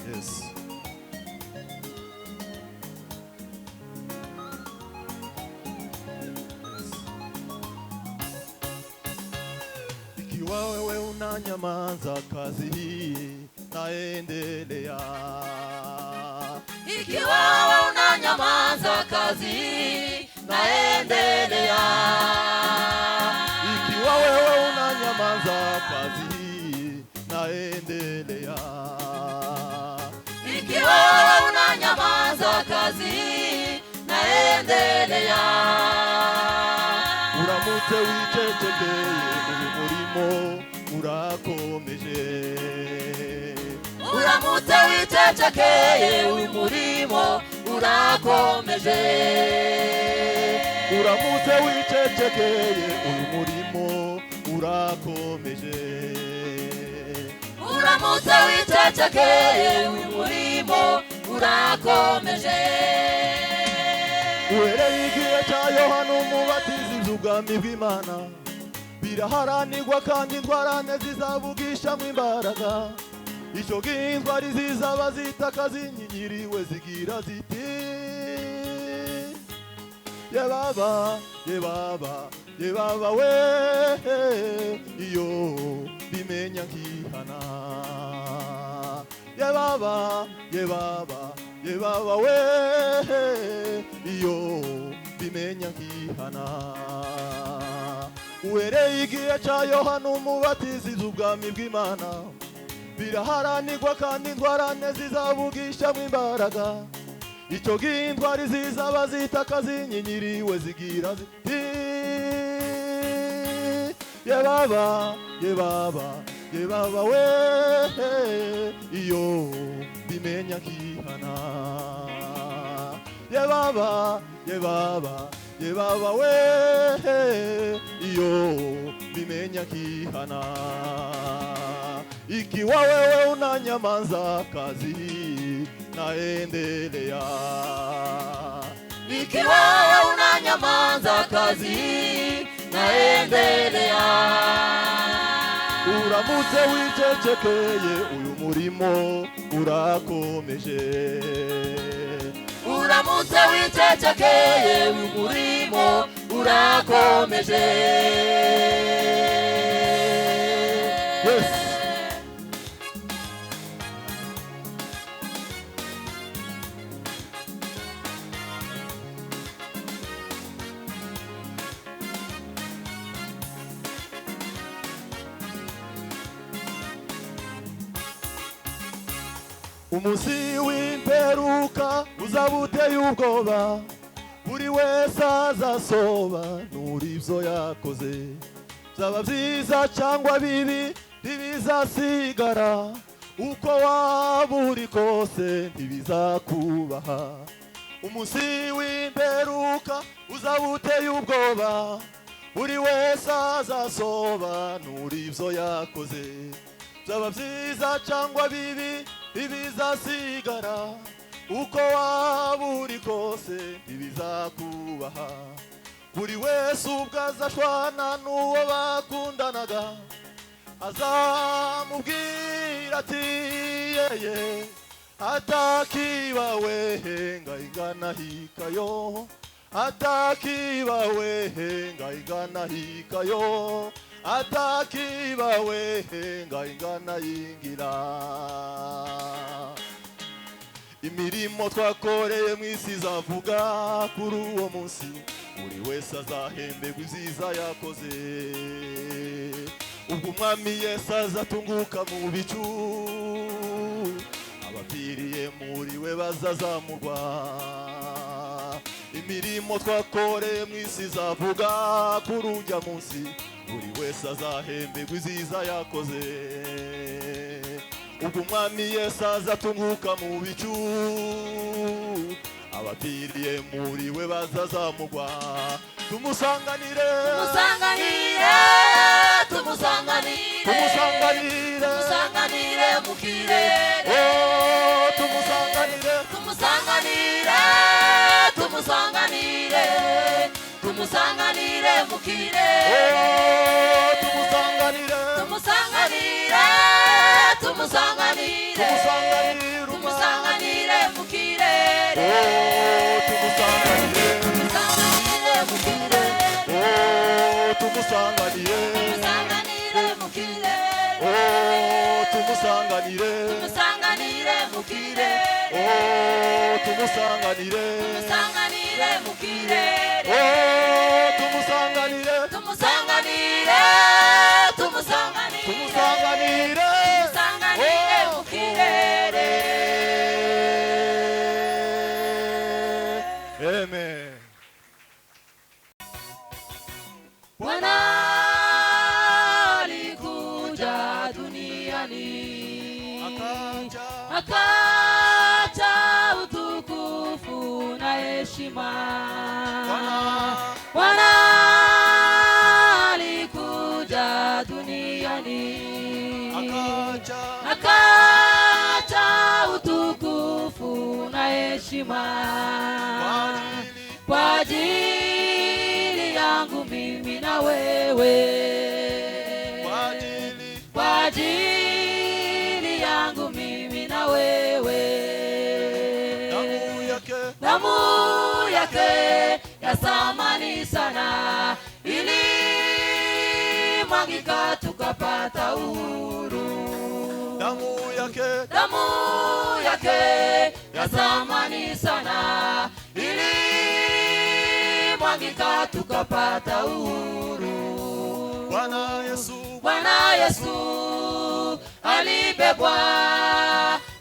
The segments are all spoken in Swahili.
Yes. Ikiwa wewe unanyamaza kazi hii naendelea. Ikiwa wewe unanyamaza kazi hii naendelea. Ikiwa wewe unanyamaza kazi hii naendelea. Ikiwa wewe unanyamaza kazi hii naendelea. Uramutse wicecekeye uyu murimo urakomeje. Uramutse wicecekeye uyu murimo urakomeje. Uramutse wicecekeye uyu murimo urakomeje. Uramutse wicecekeye uyu murimo urakomeje. Uhereye igihe cya Yohana Umubatiza ubwami bw'Imana biraharanirwa kandi indwarane zizavugishamwo imbaraga. Icyo gihe indwara zizaba zitaka zinyinyiriwe zigira ziti ye baba, ye baba, ye baba we, iyo bimenya nkihana. Ye baba, ye baba, ye baba we, iyo bimenya nkihana. Uhereye igihe cya Yohana Umubatiza ubwami bw'Imana biraharanirwa kandi indwarane zizavugishamwo imbaraga. Icyo gihe indwara zizaba zitaka zinyinyiriwe zigira ziti ye baba, ye baba, ye baba we, iyo bimenya nkihana. Ye baba, ye baba, ye baba we, iyo bimenya nkihana. Ikiwa wewe unanyamaza kazi naendelea. Ikiwa wewe unanyamaza kazi naendelea. Uramutse wicecekeye uyu murimo urakomeje. Uramutse wicecekeye uyu murimo urakomeje. Yes. Umunsi w'imperuka uzaba uteye ubwoba. Buri wese azasobanura ibyo yakoze. Byaba byiza cyangwa bibi ntibizasigara. Uko waba uri kose ntibizakubaha. Umunsi w'imperuka uzaba uteye ubwoba. Buri wese azasobanura ibyo yakoze. Byaba byiza cyangwa bibi ntibizasigara. Uko waba uri kose ntibizakubaha. Buri wese ubwo azashwana n'uwo bakundanaga azamubwira ati yeye atakibawe henga igana hikayo. Atakibawe henga igana hikayo. Atakibawe henga igana yingira. Imirimo twakoreye mu isi izavuga kuri uwo munsi. Buri wese azahemberwa ibyiza yakoze. Ubwo umwami Yesu azatunguka mu bicu. Abapfiriye muri we bazazamurwa. Imirimo twakoreye mu isi izavuga kuri ujya munsi. Buri wese azahemberwa ibyiza yakoze. Ubwo umwami Yesu azatunguka mu bicu. Abapfiriye muri we bazazamurwa. Tumusanganire, Tumusanganire, tumusanganire, tumusanganire, tumusanganire mu kirere. oh tumusanganire, Tumusanganire, tumusanganire, tumusanganire mu kirere. oh tumusanganire, Tumusanganire, tumusanganire, tumusanganire. tumusanganire tumusanganire mu kirere oh tumusanganire tumusanganire mu kirere oh tumusanganire tumusanganire mu kirere oh tumusanganire tumusanganire tumusanganire tumusanganire tumusanganire mu kirere. Amen. Bwana alikuja duniani akacha utukufu na heshima. Bwana alikuja duniani akacha utukufu na heshima kwa ajili yangu mimi na wewe, kwa ajili yangu mimi na wewe. Damu yake ya thamani sana ilimwagika tukapata uhuru. Damu yake ya thamani sana ilimwagika tukapata uhuru. Bwana Yesu alibebwa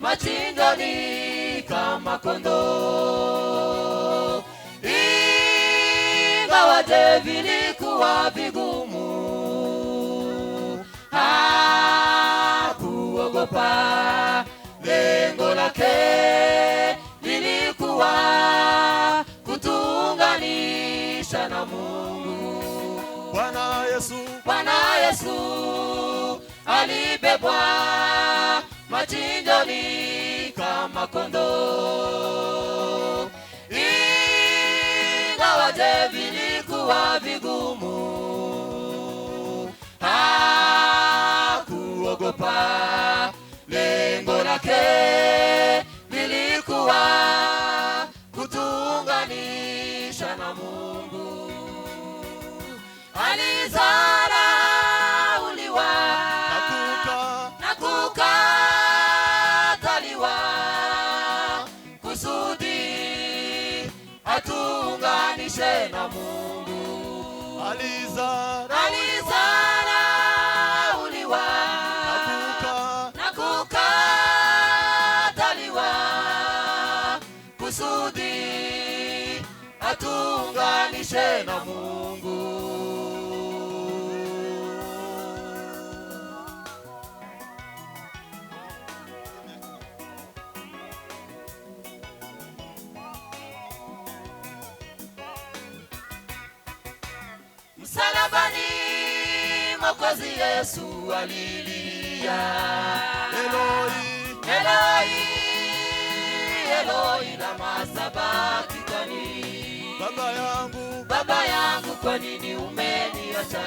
machinjoni kama kondoo, ingawaje vilikuwa vigumu hakuogopa. Lengo lake lilikuwa kutuunganisha na Mungu. Bwana Yesu alibebwa machinjoni kama kondoo, ingawaje vilikuwa vigumu hakuogopa. Lengo lake lilikuwa kutuunganisha na Mungu. Alizarauliwa na kukataliwa kusudi atuunganishe na Mungu. Alizarauliwa na kukataliwa kusudi atuunganishe na Mungu. Msalabani Mwokozi Yesu alilia, Eloi, Eloi, Eloi lama sabakthani. Baba yangu kwa nini umeniacha?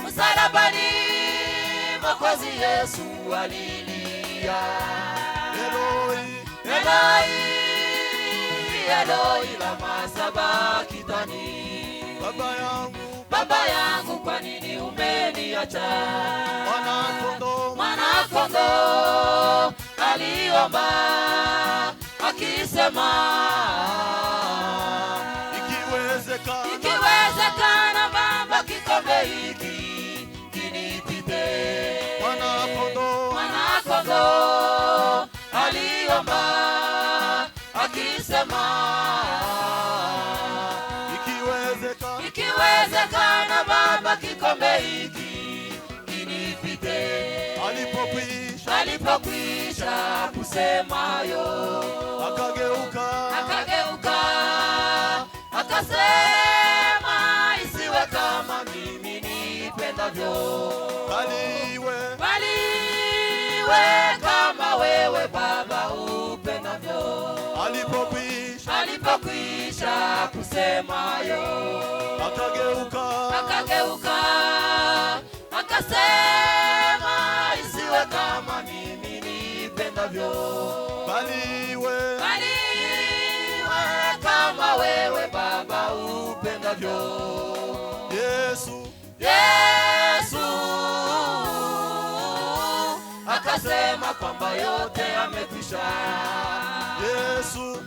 Msalabani Mwokozi Yesu alilia, Eloi, Eloi, Eloi lama sabakthani. Baba yangu kwa nini umeniacha? Mwana kondoo aliomba akisema, ikiwezekana Baba kikombe hiki kinipite. Mwana kondoo aliomba akisema, ikiwezekana Baba kikombe hiki kinipite. Alipokwisha kusema hayo, akageuka akasema, isiwe kama mimi nipendavyo, bali iwe kama wewe Baba upendavyo. Alipokwisha kusema hayo, akageuka akasema, isiwe kama mimi nipendavyo, bali iwe kama wewe Baba upendavyo. Yesu akasema kwamba yote yamekwisha. Yesu